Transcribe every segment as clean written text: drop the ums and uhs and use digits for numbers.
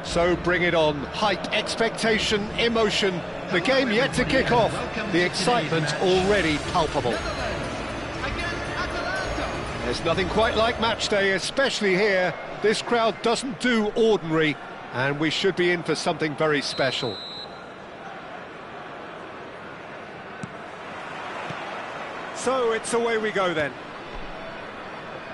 So bring it on. Hype, expectation, emotion. The game yet to kick off. The excitement already palpable. There's nothing quite like match day, especially here. This crowd doesn't do ordinary, and we should be in for something very special. So it's away we go then.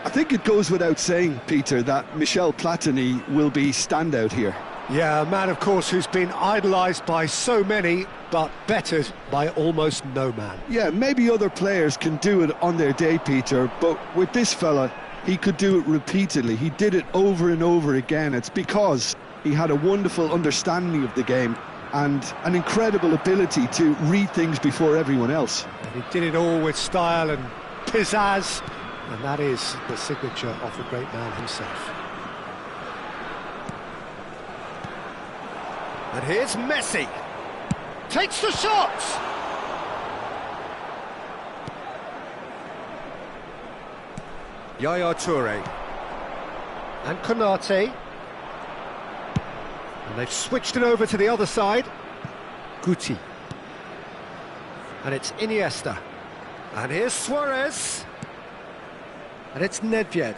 I think it goes without saying, Peter, that Michel Platini will be standout here. Yeah, a man, of course, who's been idolised by so many, but bettered by almost no man. Yeah, maybe other players can do it on their day, Peter, but with this fella, he could do it repeatedly. He did it over and over again. It's because he had a wonderful understanding of the game and an incredible ability to read things before everyone else. And he did it all with style and pizzazz, and that is the signature of the great man himself. And here's Messi. Takes the shot! Yaya Toure. And Konate. And they've switched it over to the other side. Guti. And it's Iniesta. And here's Suarez. And it's Nedved.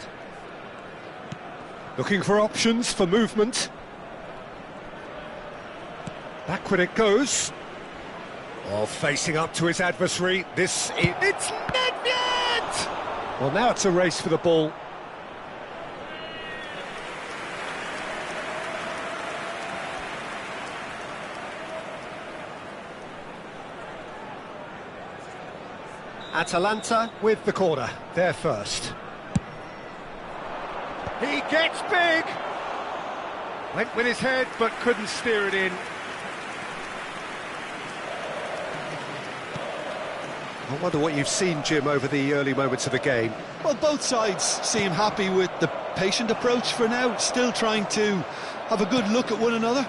Looking for options for movement. Backward it goes. Oh, facing up to his adversary. It's Nedved! Well, now it's a race for the ball. Atalanta with the corner. They're first. He gets big! Went with his head, but couldn't steer it in. I wonder what you've seen, Jim, over the early moments of the game. Well, both sides seem happy with the patient approach for now, still trying to have a good look at one another.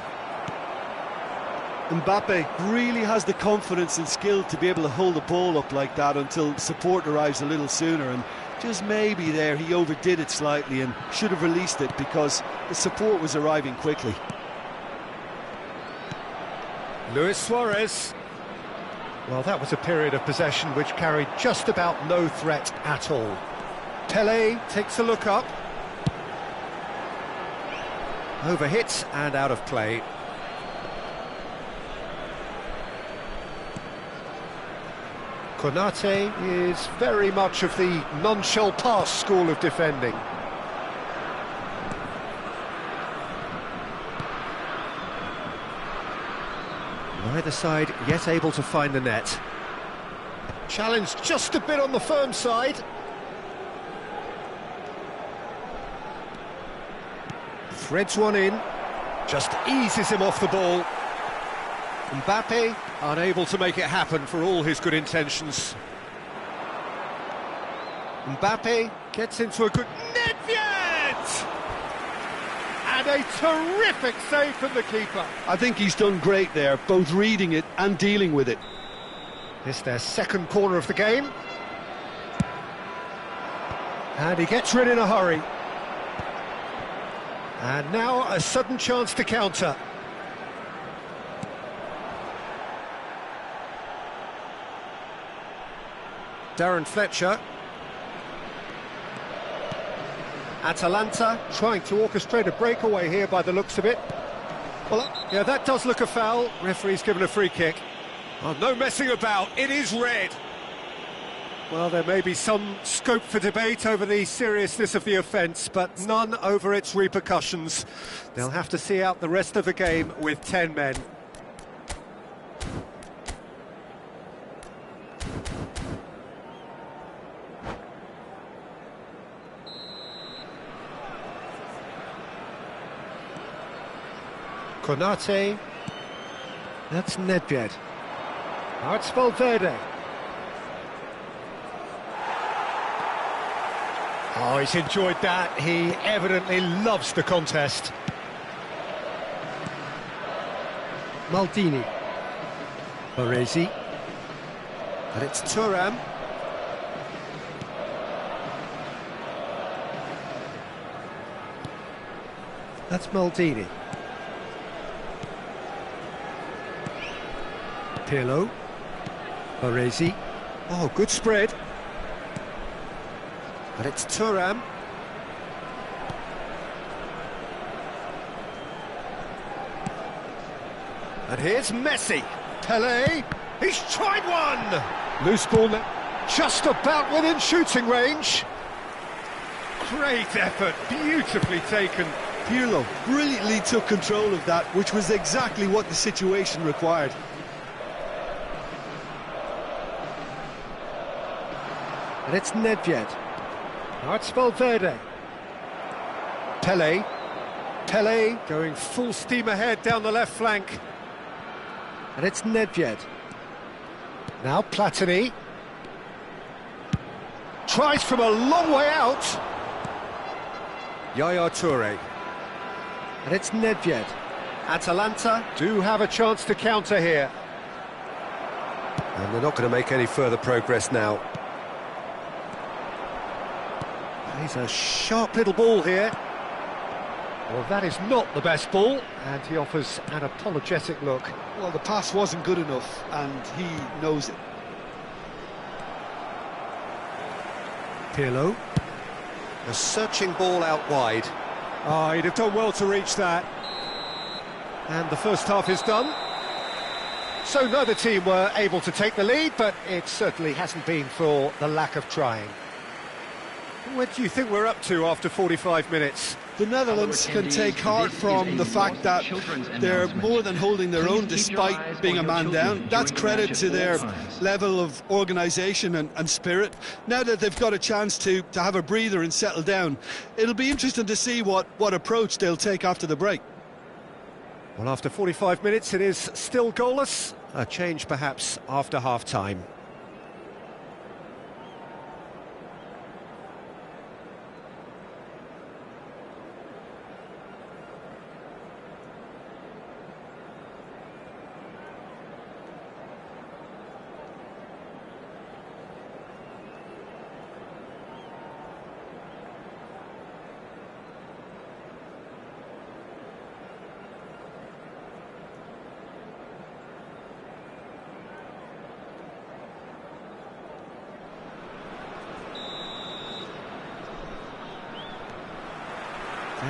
Mbappe really has the confidence and skill to be able to hold the ball up like that until support arrives a little sooner, and just maybe there he overdid it slightly and should have released it because the support was arriving quickly. Luis Suarez. Well, that was a period of possession which carried just about no threat at all. Pelé takes a look up. Overhit and out of play. Konate is very much of the non-shall-pass school of defending. Neither side yet able to find the net. Challenge just a bit on the firm side. Threads one in, just eases him off the ball. Mbappe unable to make it happen for all his good intentions. Mbappe gets into a good... Nedved! And a terrific save from the keeper. I think he's done great there, both reading it and dealing with it. It's their second corner of the game. And he gets rid in a hurry. And now a sudden chance to counter. Darren Fletcher. Atalanta trying to orchestrate a breakaway here by the looks of it. Well, yeah, that does look a foul. Referee's given a free kick. Oh, no messing about, it is red. Well, there may be some scope for debate over the seriousness of the offence, but none over its repercussions. They'll have to see out the rest of the game with 10 men. Konate, that's Nedved. Now it's Valverde. Oh, he's enjoyed that. He evidently loves the contest. Maldini. Baresi. And it's Thuram. That's Maldini. Pirlo. Baresi. Oh, good spread. And it's Thuram. And here's Messi. Pelé. He's tried one. Loose ball now. Just about within shooting range. Great effort. Beautifully taken. Pirlo brilliantly took control of that, which was exactly what the situation required. And it's Nedved. Now it's Valverde. Pelé. Pelé going full steam ahead down the left flank. And it's Nedved. Now Platini. Tries from a long way out. Yaya Toure. And it's Nedved. Atalanta do have a chance to counter here. And they're not going to make any further progress now. He's a sharp little ball here. Well, that is not the best ball, and he offers an apologetic look. Well, the pass wasn't good enough, and he knows it. Pirlo. A searching ball out wide. Oh, he'd have done well to reach that. And the first half is done. So neither team were able to take the lead, but it certainly hasn't been for the lack of trying. What do you think we're up to after 45 minutes? The Netherlands can take heart from the fact that they're more than holding their own despite being a man down. That's credit to their level of organisation and spirit. Now that they've got a chance to have a breather and settle down, it'll be interesting to see what approach they'll take after the break. Well, after 45 minutes, it is still goalless. A change perhaps after half-time.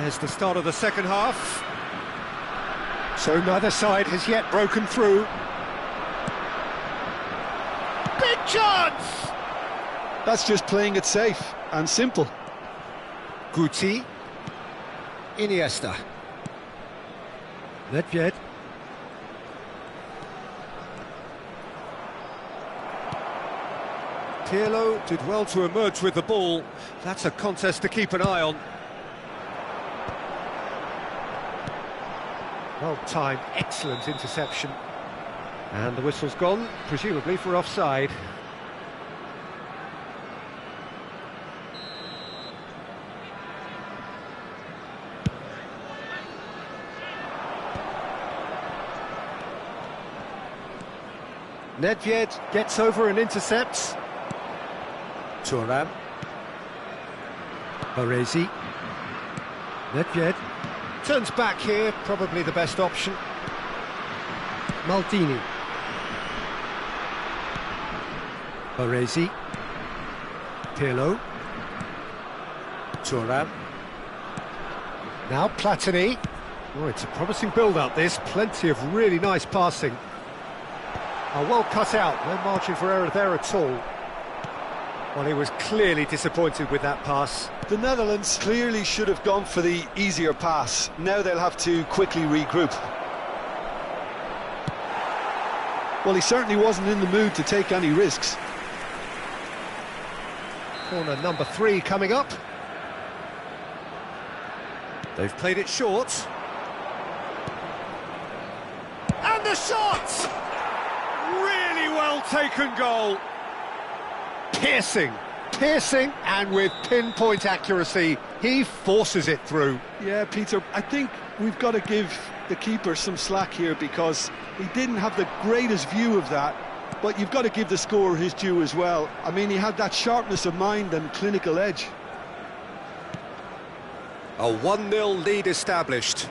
There's the start of the second half. So neither side has yet broken through. Big chance! That's just playing it safe and simple. Guti. Iniesta. Nedved. Pirlo did well to emerge with the ball. That's a contest to keep an eye on. Well-timed, excellent interception. And the whistle's gone, presumably for offside. Nedved gets over and intercepts. Thuram. Baresi. Nedved. Turns back here, probably the best option. Maldini. Baresi. Pirlo. Thuram. Now Platini. Oh, it's a promising build-up, this. Plenty of really nice passing. Oh, well cut out, no margin for error there at all. Well, he was clearly disappointed with that pass. The Netherlands clearly should have gone for the easier pass. Now they'll have to quickly regroup. Well, he certainly wasn't in the mood to take any risks. Corner number 3 coming up. They've played it short. And the shot! Really well taken goal. Piercing, and with pinpoint accuracy, he forces it through. Yeah, Peter, I think we've got to give the keeper some slack here because he didn't have the greatest view of that, but you've got to give the scorer his due as well. I mean, he had that sharpness of mind and clinical edge. A 1-0 lead established.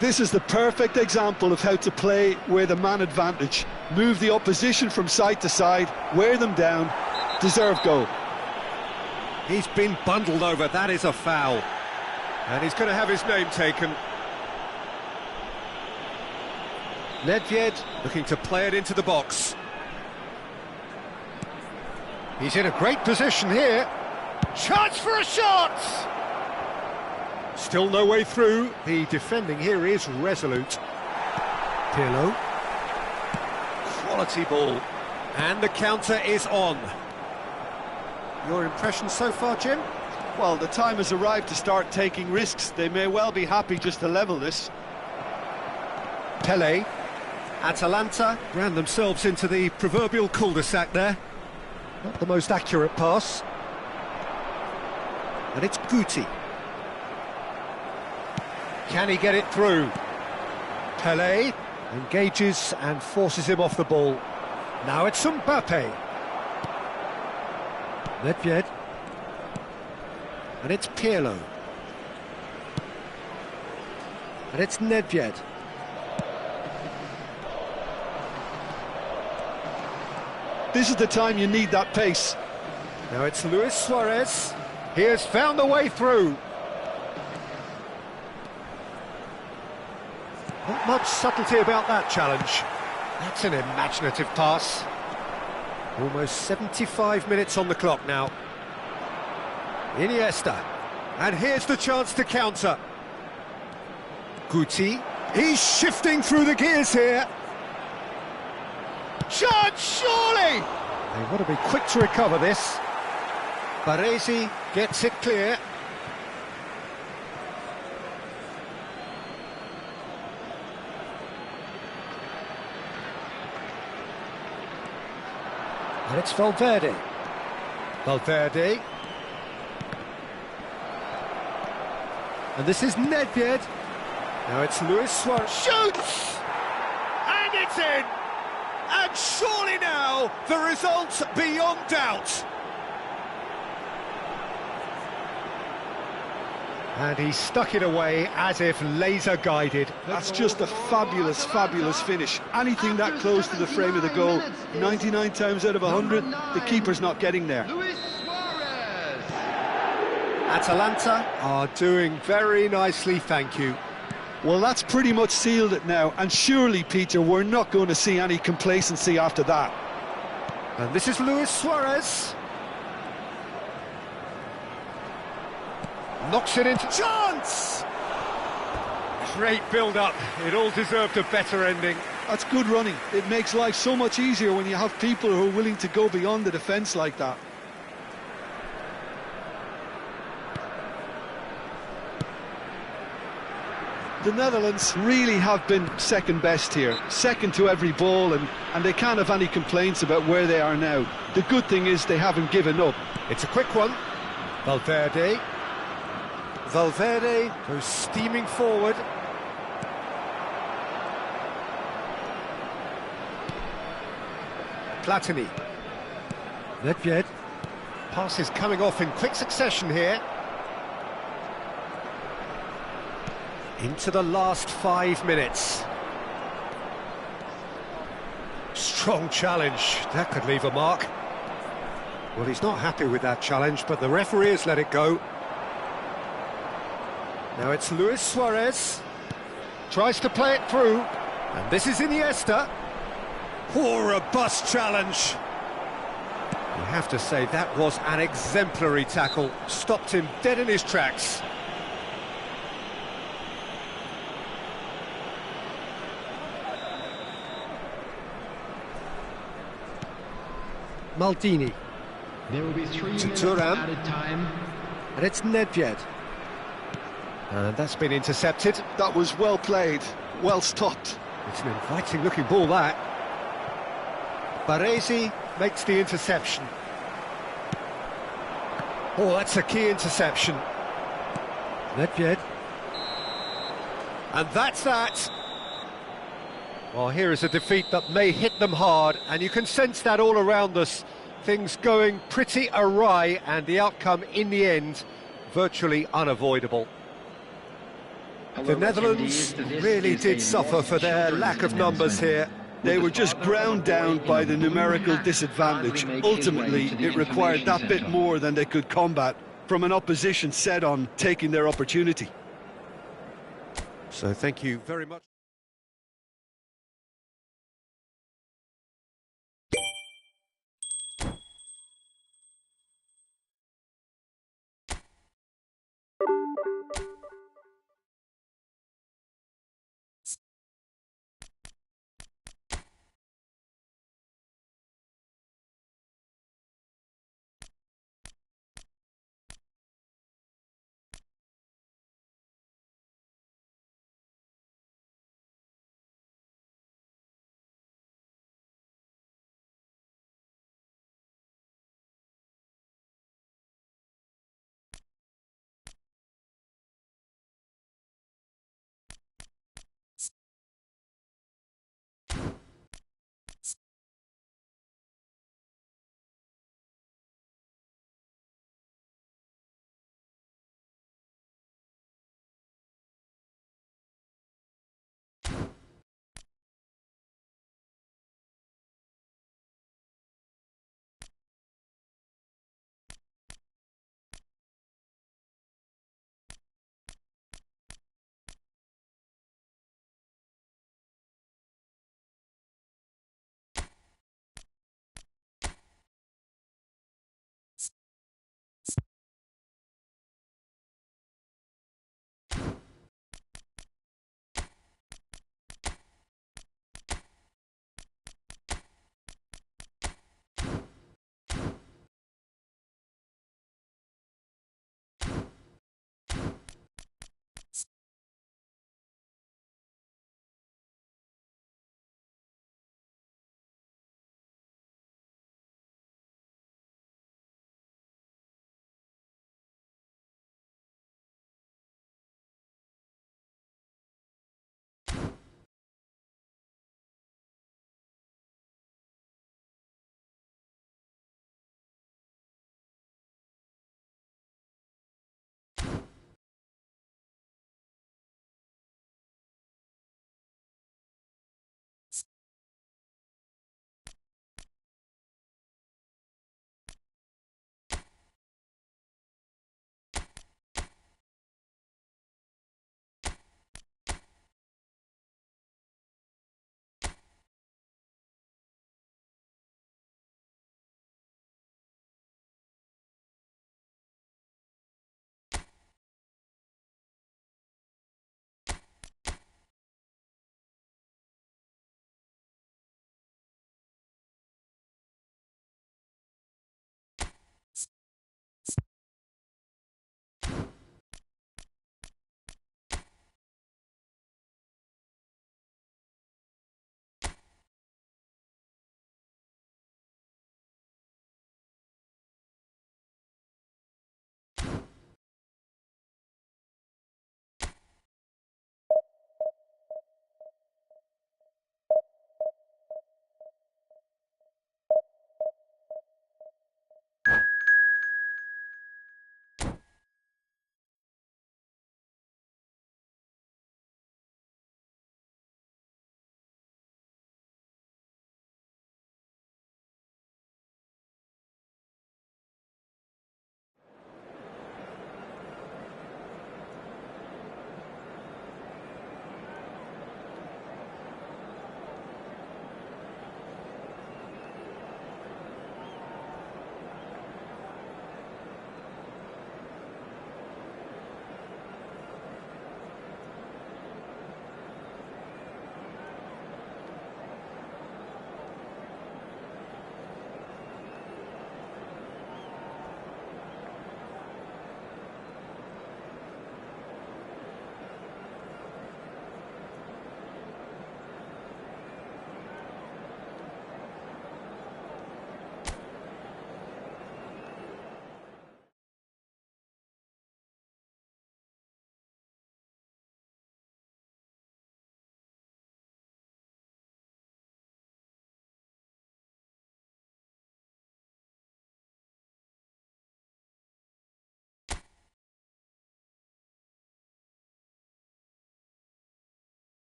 This is the perfect example of how to play with a man advantage. Move the opposition from side to side, wear them down, deserve goal. He's been bundled over, that is a foul. And he's going to have his name taken. Nedved looking to play it into the box. He's in a great position here. Chance for a shot! Still no way through. The defending here is resolute. Pirlo. Quality ball. And the counter is on. Your impression so far, Jim? Well, the time has arrived to start taking risks. They may well be happy just to level this. Pele. Atalanta ran themselves into the proverbial cul-de-sac there. Not the most accurate pass. And it's Guti. Can he get it through? Pele engages and forces him off the ball. Now it's Mbappe. Nedved. And it's Pirlo. And it's Nedved. This is the time you need that pace. Now it's Luis Suarez. He has found the way through. Not much subtlety about that challenge. That's an imaginative pass. Almost 75 minutes on the clock now. Iniesta. And here's the chance to counter. Guti. He's shifting through the gears here. Chance, surely! They want to be quick to recover this. Baresi gets it clear. And it's Valverde. Valverde. And this is Nedved. Now it's Luis Suarez. Shoots! And it's in! And surely now, the result beyond doubt. And he stuck it away as if laser-guided. That's just a fabulous, fabulous finish. Anything that close to the frame of the goal, 99 times out of 100, the keeper's not getting there. Atalanta are doing very nicely, thank you. Well, that's pretty much sealed it now, and surely, Peter, we're not going to see any complacency after that. And this is Luis Suarez. Knocks it into chance! Great build-up. It all deserved a better ending. That's good running. It makes life so much easier when you have people who are willing to go beyond the defence like that. The Netherlands really have been second best here, second to every ball, and they can't have any complaints about where they are now. The good thing is they haven't given up. It's a quick one. Valverde. Valverde goes steaming forward. Platini. Nedved. Passes coming off in quick succession here. Into the last 5 minutes. Strong challenge. That could leave a mark. Well, he's not happy with that challenge, but the referee has let it go. Now it's Luis Suarez. Tries to play it through. And this is Iniesta. Poor, robust challenge. You have to say that was an exemplary tackle. Stopped him dead in his tracks. Maldini. There will be 3 minutes Thuram. added time. And it's Nedved. And that's been intercepted. That was well played, well stopped. It's an inviting looking ball, that. Baresi makes the interception. Oh, that's a key interception. Nedved. And that's that. Well, here is a defeat that may hit them hard, and you can sense that all around us. Things going pretty awry, and the outcome in the end virtually unavoidable. The Netherlands really did suffer for their lack of numbers here. They were just ground down by the numerical disadvantage. Ultimately, it required that bit more than they could combat from an opposition set on taking their opportunity. So thank you very much.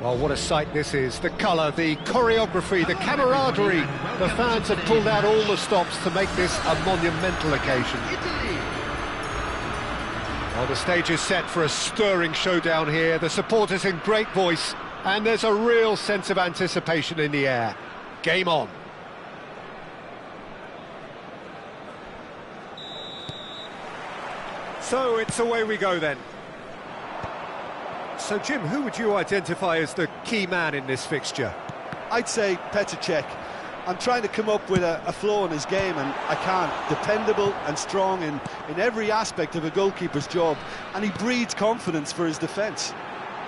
Well, what a sight this is. The colour, the choreography, the camaraderie. The fans have pulled out all the stops to make this a monumental occasion. Well, the stage is set for a stirring showdown here. The supporters in great voice, and there's a real sense of anticipation in the air. Game on. So it's away we go then. So, Jim, who would you identify as the key man in this fixture? I'd say Petr Cech. I'm trying to come up with a flaw in his game, and I can't. Dependable and strong in every aspect of a goalkeeper's job, and he breeds confidence for his defence.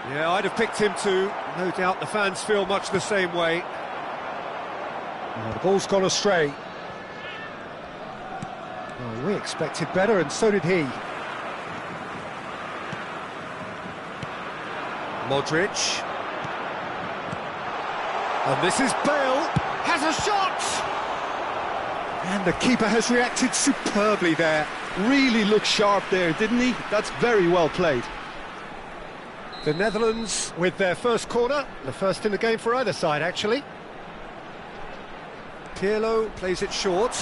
Yeah, I'd have picked him too. No doubt the fans feel much the same way. Oh, the ball's gone astray. Oh, we expected better, and so did he. Modric. And this is Bale. Has a shot! And the keeper has reacted superbly there. Really looked sharp there, didn't he? That's very well played. The Netherlands with their first corner. The first in the game for either side, actually. Pirlo plays it short.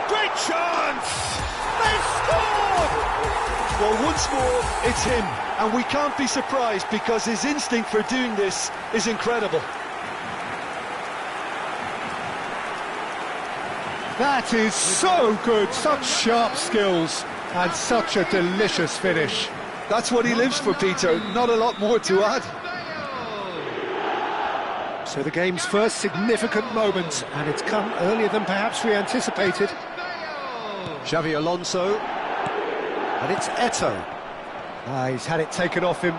Great chance! They've scored! Well, once more, it's him, and we can't be surprised because his instinct for doing this is incredible. That is so good, such sharp skills, and such a delicious finish. That's what he lives for, Peter, not a lot more to add. So the game's first significant moment, and it's come earlier than perhaps we anticipated. Xavi Alonso. And it's Eto'o. He's had it taken off him.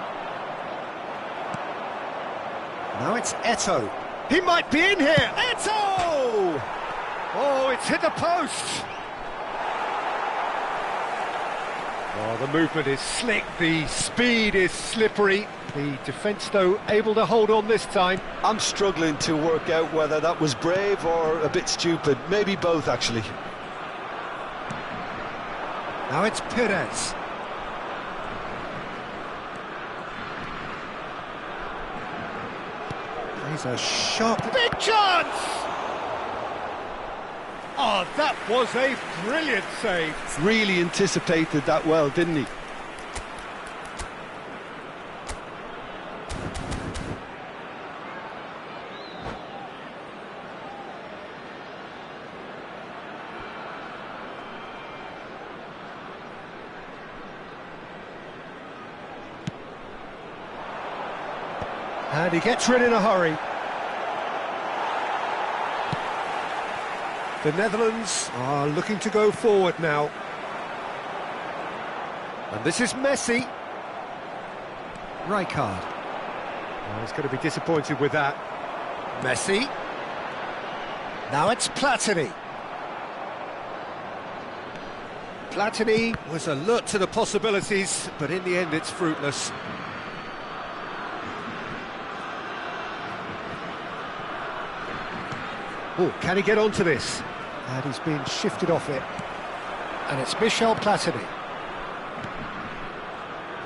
Now it's Eto'o. He might be in here. Eto'o! Oh, it's hit the post. Oh, the movement is slick. The speed is slippery. The defence, though, able to hold on this time. I'm struggling to work out whether that was brave or a bit stupid. Maybe both, actually. Now it's Perez. Plays a sharp... Big chance! Oh, that was a brilliant save. Really anticipated that well, didn't he? And he gets rid in a hurry. The Netherlands are looking to go forward now. And this is Messi. Rijkaard. Oh, he's going to be disappointed with that. Messi. Now it's Platini. Platini was alert to the possibilities, but in the end it's fruitless. Oh, can he get onto this? And he's been shifted off it. And it's Michel Platini.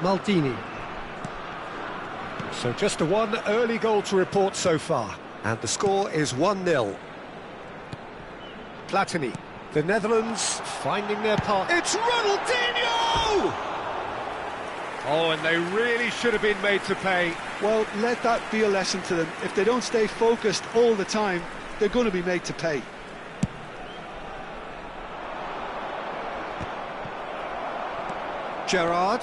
Maldini. So just a one early goal to report so far. And the score is 1-0. Platini. The Netherlands finding their part. It's Ronaldinho! Oh, and they really should have been made to pay. Well, let that be a lesson to them. If they don't stay focused all the time, they're going to be made to pay. Gerrard.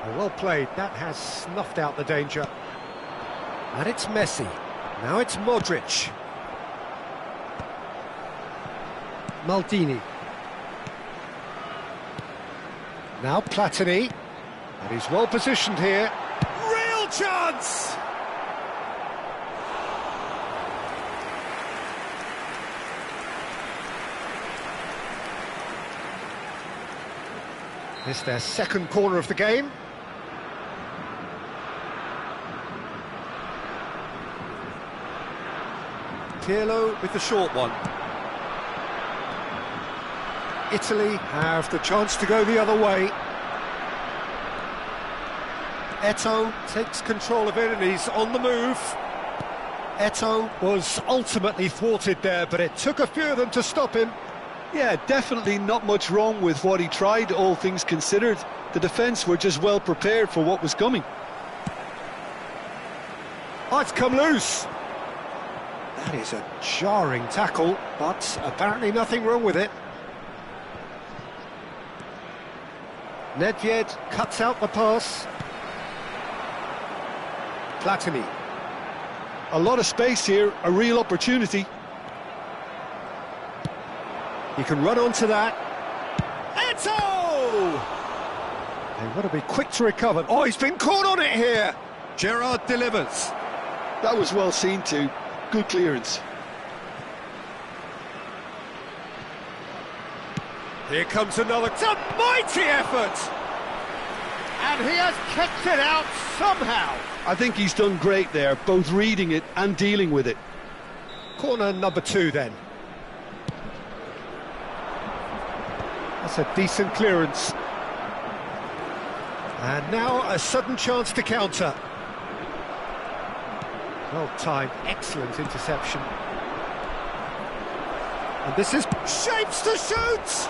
Oh, well played. That has snuffed out the danger. And it's Messi. Now it's Modric. Maldini. Now Platini. And he's well positioned here. Real chance! It's their second corner of the game. Pirlo with the short one. Italy have the chance to go the other way. Eto'o takes control of it and he's on the move. Eto'o was ultimately thwarted there, but it took a few of them to stop him. Yeah, definitely not much wrong with what he tried, all things considered. The defence were just well prepared for what was coming. Oh, it's come loose. That is a jarring tackle, but apparently nothing wrong with it. Nedved cuts out the pass. Platini. A lot of space here, a real opportunity. He can run onto that. Eto'o! They've got to be quick to recover. Oh, he's been caught on it here. Gerrard delivers. That was well seen too. Good clearance. Here comes another. It's a mighty effort! And he has kept it out somehow. I think he's done great there, both reading it and dealing with it. Corner number 2 then. That's a decent clearance. And now a sudden chance to counter. Well timed, excellent interception. And this is shapes to shoot!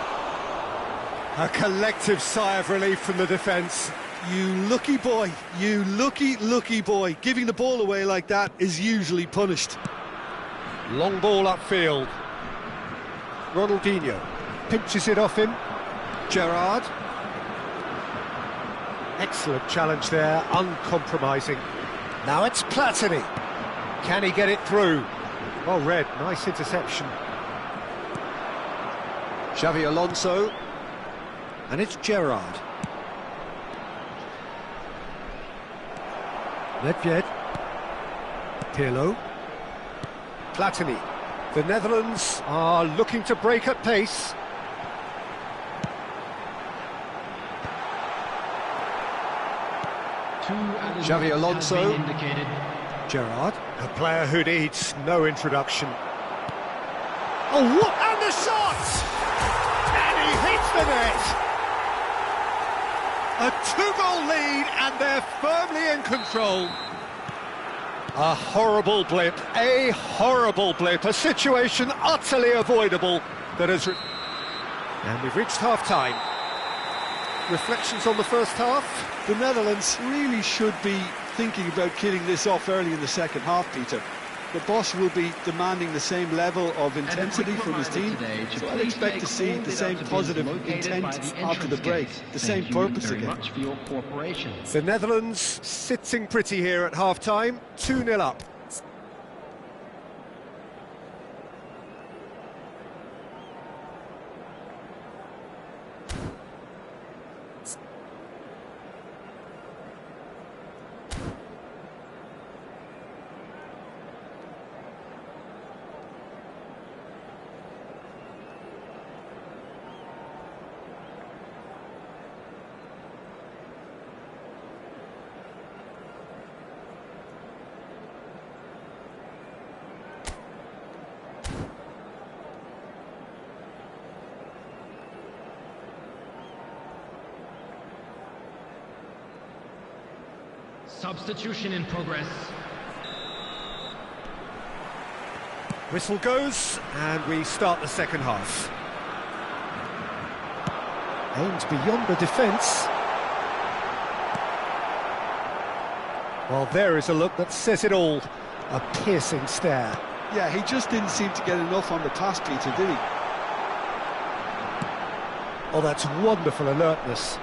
A collective sigh of relief from the defence. You lucky boy, you lucky boy. Giving the ball away like that is usually punished. Long ball upfield. Ronaldinho pinches it off him. Gerrard. Excellent challenge there, uncompromising. Now it's Platini. Can he get it through? Well read, nice interception. Xavi Alonso. And it's Gerrard. Nedved. Pirlo. Platini. The Netherlands are looking to break at pace. Xavi Alonso. Gerrard, a player who needs no introduction. Oh, what? And the shot! And he hits the net! A 2-goal lead, and they're firmly in control. A horrible blip, a situation utterly avoidable that has... And we've reached half-time. Reflections on the first half? The Netherlands really should be thinking about killing this off early in the second half, Peter. The boss will be demanding the same level of intensity from his team, so I'd expect to see the same positive intent after the break, the same purpose again. The Netherlands sitting pretty here at half-time, 2-0 up. Substitution in progress. Whistle goes, and we start the second half. Aimed beyond the defence. Well, there is a look that says it all. A piercing stare. Yeah, he just didn't seem to get enough on the pass, Peter, did he? Oh, that's wonderful alertness.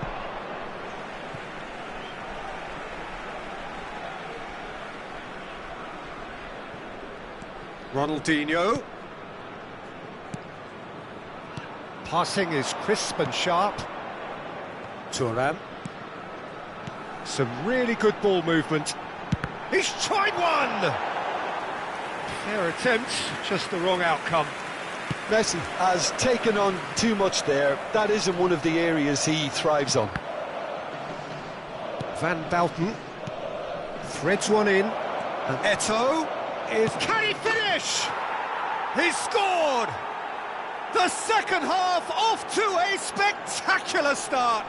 Ronaldinho. Passing is crisp and sharp. Thuram. Some really good ball movement. He's tried one! Fair attempt, just the wrong outcome. Messi has taken on too much there. That isn't one of the areas he thrives on. Van Bouten threads one in. And Eto'o is... Can he finish? He scored! The second half off to a spectacular start.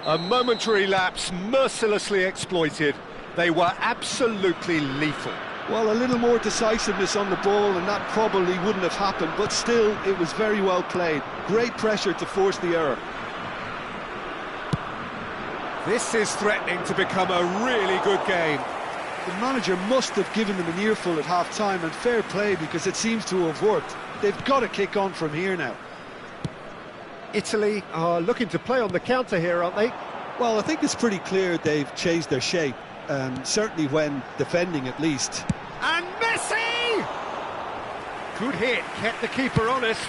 A momentary lapse mercilessly exploited. They were absolutely lethal. Well, a little more decisiveness on the ball and that probably wouldn't have happened, but still, it was very well played. Great pressure to force the error. This is threatening to become a really good game. The manager must have given them an earful at half-time, and fair play because it seems to have worked. They've got to kick on from here now. Italy are looking to play on the counter here, aren't they? Well, I think it's pretty clear they've changed their shape, certainly when defending at least. And Messi! Good hit, kept the keeper honest.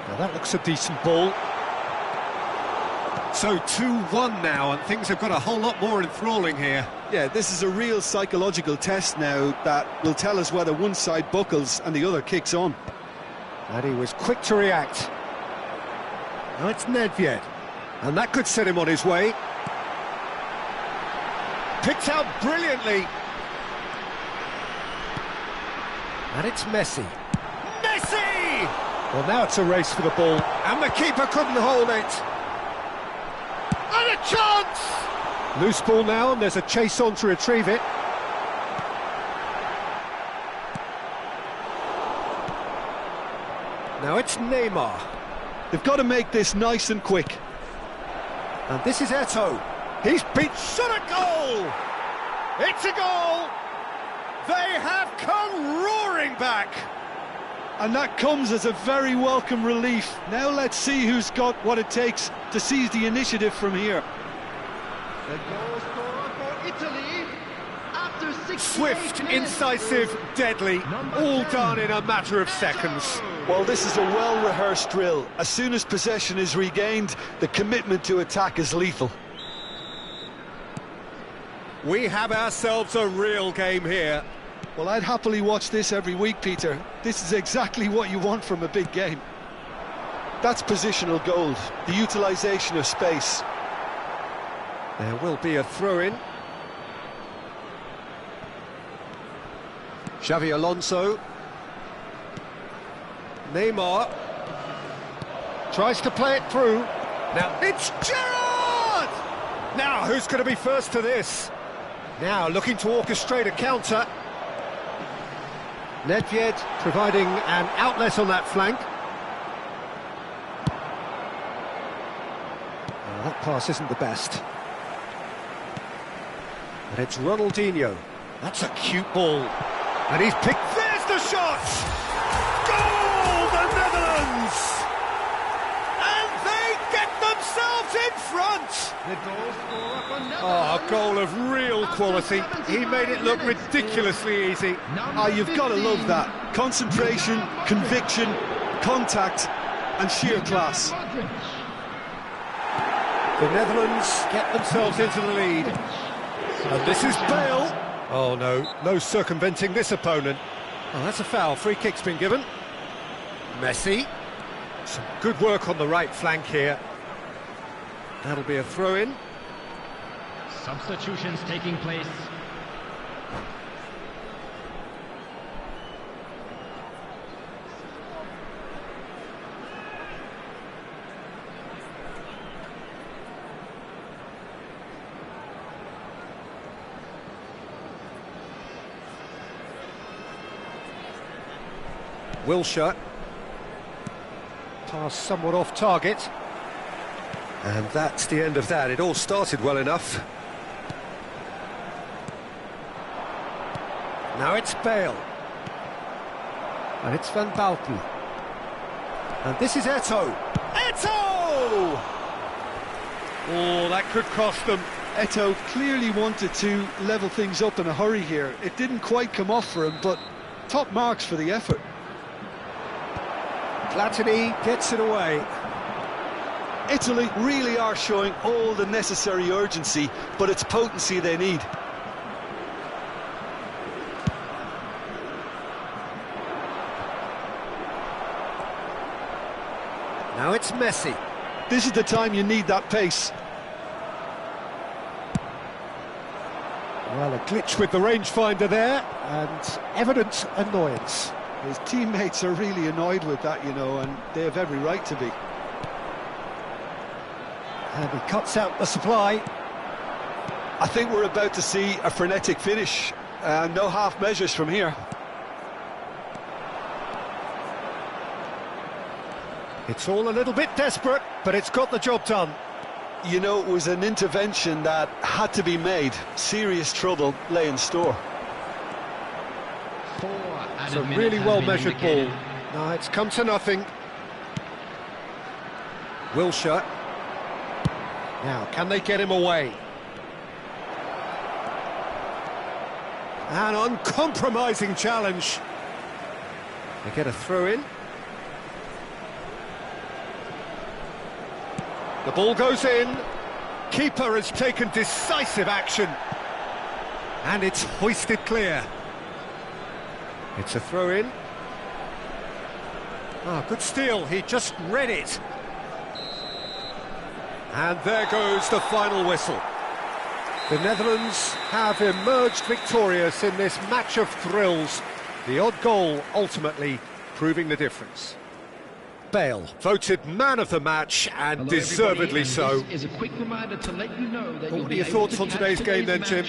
Now that looks a decent ball. So 2-1 now, and things have got a whole lot more enthralling here. Yeah, this is a real psychological test now that will tell us whether one side buckles and the other kicks on. And he was quick to react. Now it's Nedved, and that could set him on his way. Picked out brilliantly. And it's Messi. Messi! Well, now it's a race for the ball, and the keeper couldn't hold it. And a chance! Loose ball now, and there's a chase on to retrieve it. Now it's Neymar. They've got to make this nice and quick. And this is Eto'o. He's been shot at goal! It's a goal! They have come roaring back! And that comes as a very welcome relief. Now let's see who's got what it takes to seize the initiative from here. The goal scorer for Italy after 68 Swift, minutes. incisive, deadly, all done in a matter of seconds. Well, this is a well-rehearsed drill. As soon as possession is regained, the commitment to attack is lethal. We have ourselves a real game here. Well, I'd happily watch this every week, Peter. This is exactly what you want from a big game. That's positional gold, the utilisation of space. There will be a throw-in. Xavi Alonso. Neymar. Tries to play it through. Now it's Gerrard! Now, who's going to be first to this? Now, looking to orchestrate a counter. Nedved providing an outlet on that flank. Oh, that pass isn't the best. And it's Ronaldinho. That's a cute ball. And he's picked... There's the shot! Goal, the Netherlands! And they get themselves in front! The goal scorer for Netherlands. Oh, a goal of real quality. He made it look ridiculously easy. Ah, you've got to love that. Concentration, conviction, contact, and sheer class. The Netherlands get themselves into the lead. And this is Bale. Oh no, no circumventing this opponent. Oh, that's a foul. Free kick's been given. Messi. Some good work on the right flank here. That'll be a throw-in. Substitutions taking place. Wilshere. Pass somewhat off target. And that's the end of that. It all started well enough. Now it's Bale. And it's Van Basten. And this is Eto'o. Eto'o! Oh, that could cost them. Eto'o clearly wanted to level things up in a hurry here. It didn't quite come off for him, but top marks for the effort. Platini gets it away. Italy really are showing all the necessary urgency, but it's potency they need. Now it's Messi. This is the time you need that pace. Well, a glitch with the rangefinder there, and evident annoyance. His teammates are really annoyed with that, you know, and they have every right to be. And he cuts out the supply. I think we're about to see a frenetic finish. No half measures from here. It's all a little bit desperate, but it's got the job done. You know, it was an intervention that had to be made. Serious trouble lay in store. It's a really well-measured ball. No, it's come to nothing. Wilshere. Now, can they get him away? An uncompromising challenge. They get a throw-in. The ball goes in. Keeper has taken decisive action. And it's hoisted clear. It's a throw-in. Ah, good steal. He just read it. And there goes the final whistle. The Netherlands have emerged victorious in this match of thrills. The odd goal ultimately proving the difference. Bale voted man of the match, and Hello deservedly everybody, and so. this is a quick reminder to let you know that What are your thoughts on today's game then, Jim?